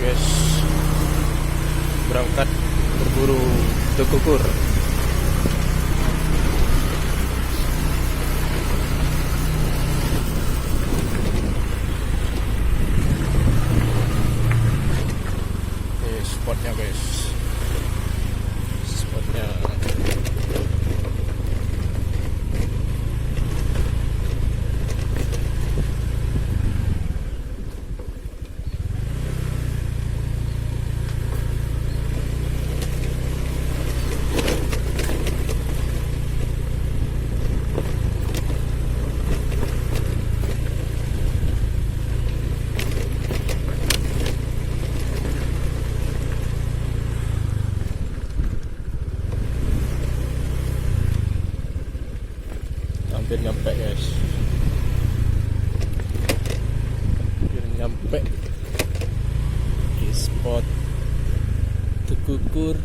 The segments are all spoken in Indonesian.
guys, berangkat berburu tekukur. Ini spotnya guys, spotnya. Hampir nyampe guys, hampir nyampe di spot tekukur.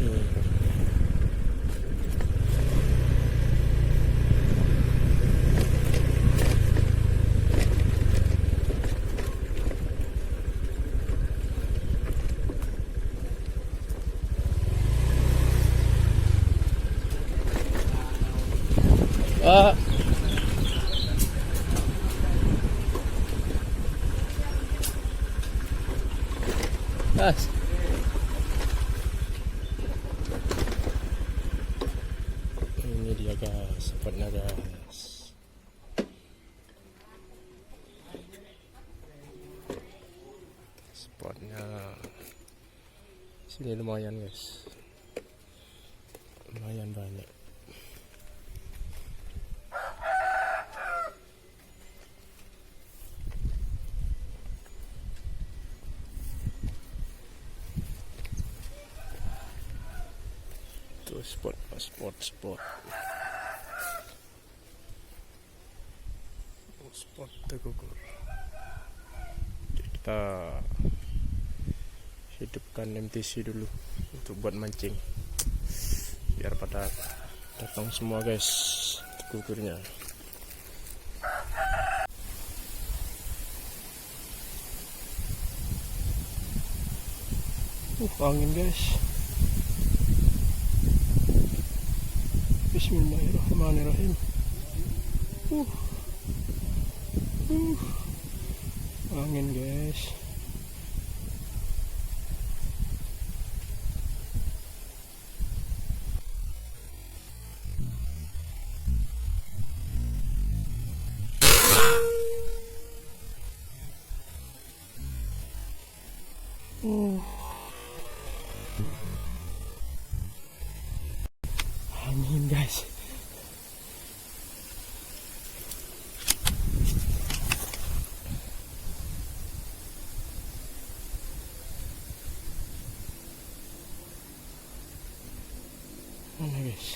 Mas. Ini dia guys, spotnya guys. Spotnya sini lumayan guys, lumayan banyak. Spot tekukur. Kita hidupkan MTC dulu untuk buat mancing, biar pada datang semua guys tekukurnya. Angin guys. Bismillahirrahmanirrahim. Angin guys. Angin guys. Mana guys?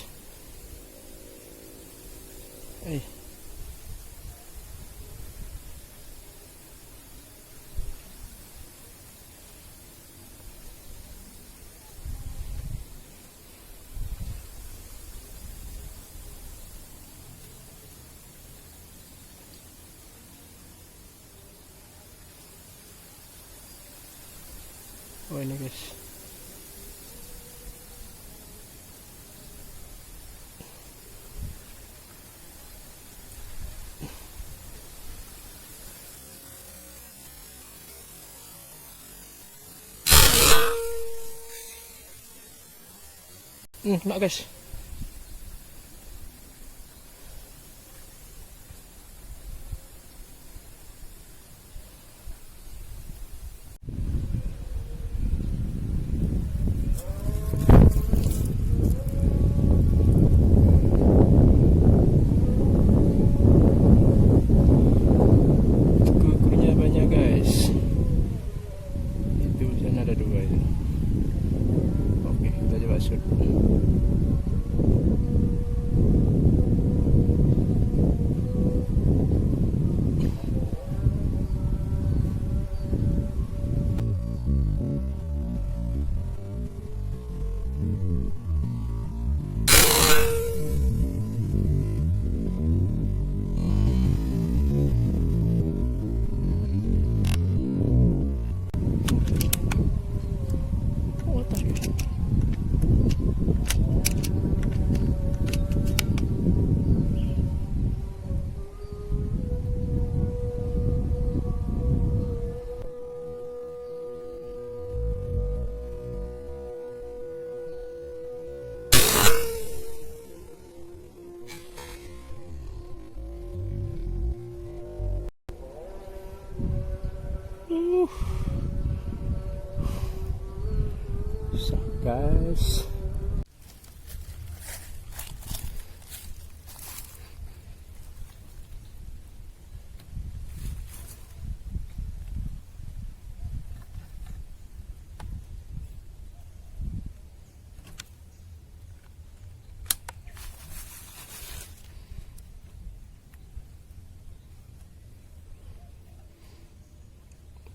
Oh ini guys. Nak guys. Kukurnya banyak guys. Itu sana ada dua itu. Oke, kita coba shoot. guys.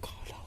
Kalah.